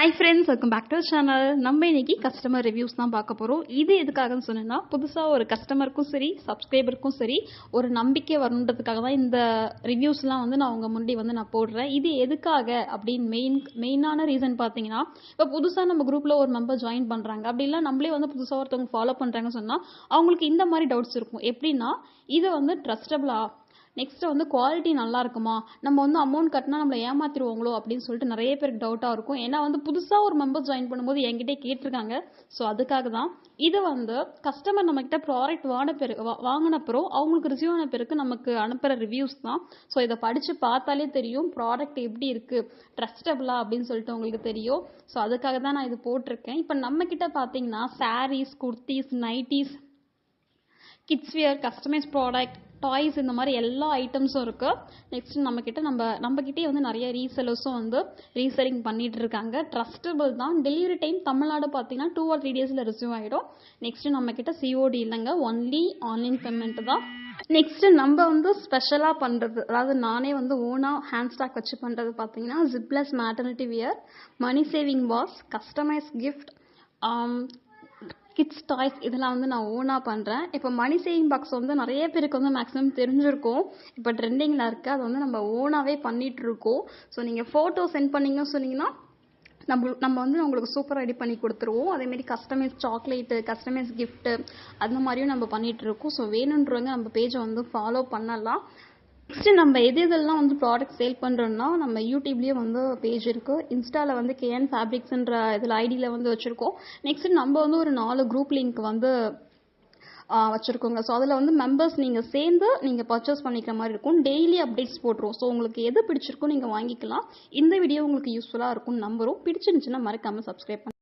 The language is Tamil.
Hi friends, welcome back to channel. நம்ம இன்னைக்கு கஸ்டமர் ரிவ்யூஸ் தான் பார்க்க போகிறோம். இது எதுக்காகன்னு சொன்னேன்னா, புதுசாக ஒரு கஸ்டமருக்கும் சரி சப்ஸ்கிரைபருக்கும் சரி ஒரு நம்பிக்கை வரணுன்றதுக்காக தான் இந்த ரிவ்யூஸ்லாம் நான் உங்கள் முன்னாடி நான் போடுறேன். இது எதுக்காக அப்படின்னு மெயினான ரீசன் பார்த்தீங்கன்னா, இப்போ புதுசாக நம்ம குரூப்பில் ஒரு மெம்பர் ஜாயின் பண்ணுறாங்க, அப்படி இல்லை நம்மளே புதுசாக ஒருத்தவங்க ஃபாலோ பண்ணுறாங்கன்னு சொன்னால் அவங்களுக்கு இந்த மாதிரி டவுட்ஸ் இருக்கும். எப்படின்னா, இது ட்ரஸ்டபிளா, நெக்ஸ்ட் குவாலிட்டி நல்லா இருக்குமா, நம்ம அமௌண்ட் கட்டினா நம்மளை ஏமாத்திடுவாங்களோ அப்படின்னு சொல்லிட்டு நிறைய பேருக்கு டவுட்டாக இருக்கும். ஏன்னா புதுசாக ஒரு மெம்பர் ஜாயின் பண்ணும்போது என்கிட்டே கேட்டிருக்காங்க. ஸோ அதுக்காக தான் இது கஸ்டமர் நம்மக்கிட்ட ப்ராடக்ட் வாங்கினப்பறம் அவங்களுக்கு ரிசீவ் ஆன பிறகு நமக்கு அனுப்புகிற ரிவ்யூஸ் தான். ஸோ இதை படித்து பார்த்தாலே தெரியும் ப்ராடக்ட் எப்படி இருக்குது, ட்ரஸ்டபிளா அப்படின்னு சொல்லிட்டு உங்களுக்கு தெரியும். ஸோ அதுக்காக தான் நான் இது போட்டிருக்கேன். இப்போ நம்மக்கிட்ட பார்த்தீங்கன்னா sarees, kurtis, nighties, kids wear, customise product, toys, இந்த மாதிரி எல்லா ஐட்டம்ஸும் இருக்குது. நெக்ஸ்ட் நம்மக்கிட்டே நிறைய ரீசெலர்ஸும் ரீசெல்லிங் பண்ணிட்டு இருக்காங்க. ட்ரஸ்டபிள் தான். டெலிவரி டைம் தமிழ்நாடு பார்த்தீங்கன்னா 2 or 3 days ரிசீவ் ஆகிடும். நெக்ஸ்ட் நம்மக்கிட்ட சிஓடி இல்லைங்க, ஒன்லி ஆன்லைன் பேமெண்ட் தான். நெக்ஸ்ட் நம்ம ஸ்பெஷலாக பண்ணுறது, அதாவது நானே ஓனாக ஹேண்ட் ஸ்டாக் வச்சு பண்ணுறது பார்த்தீங்கன்னா zipless maternity wear, money saving box, customise gift, kids toys, இதெல்லாம் நான் ஓனாக பண்ணுறேன். இப்போ மணி சேவிங் பாக்ஸ் நிறைய பேருக்கு மேக்ஸிமம் தெரிஞ்சிருக்கும். இப்போ ட்ரெண்டிங்கில் இருக்குது. அது நம்ம ஓனாகவே பண்ணிகிட்ருக்கோம். ஸோ நீங்கள் ஃபோட்டோ சென்ட் பண்ணிங்கன்னு சொன்னீங்கன்னா நம்ம உங்களுக்கு சூப்பராக ரெடி பண்ணி கொடுத்துருவோம். அதேமாரி கஸ்டமைஸ் சாக்லேட்டு, கஸ்டமைஸ் கிஃப்ட்டு, அந்த மாதிரியும் நம்ம பண்ணிகிட்ருக்கோம். ஸோ வேணுன்றவங்க நம்ம பேஜை ஃபாலோ பண்ணலாம். நெக்ஸ்ட்டு நம்ம இதெல்லாம் ப்ராடக்ட் சேல் பண்ணுறோன்னா நம்ம யூடியூப்லேயே பேஜ் இருக்குது. இன்ஸ்டாவில் கேஎன் ஃபேப்ரிக்ஸ்ன்ற இதில் ஐடியில் வச்சுருக்கோம். நெக்ஸ்ட்டு நம்ம ஒரு 4 குரூப் லிங்க் வச்சுருக்கோங்க. ஸோ அதில் மெம்பர்ஸ் நீங்கள் சேர்ந்து நீங்கள் பர்ச்சேஸ் பண்ணிக்கிற மாதிரி இருக்கும். டெய்லி அப்டேட்ஸ் போட்டுருவோம். ஸோ உங்களுக்கு எது பிடிச்சிருக்கோ நீங்கள் வாங்கிக்கலாம். இந்த வீடியோ உங்களுக்கு யூஸ்ஃபுல்லாக இருக்கும்னு நம்புகிறோம். பிடிச்சிருந்துச்சுன்னா மறக்காமல் சப்ஸ்கிரைப் பண்ணுங்கள்.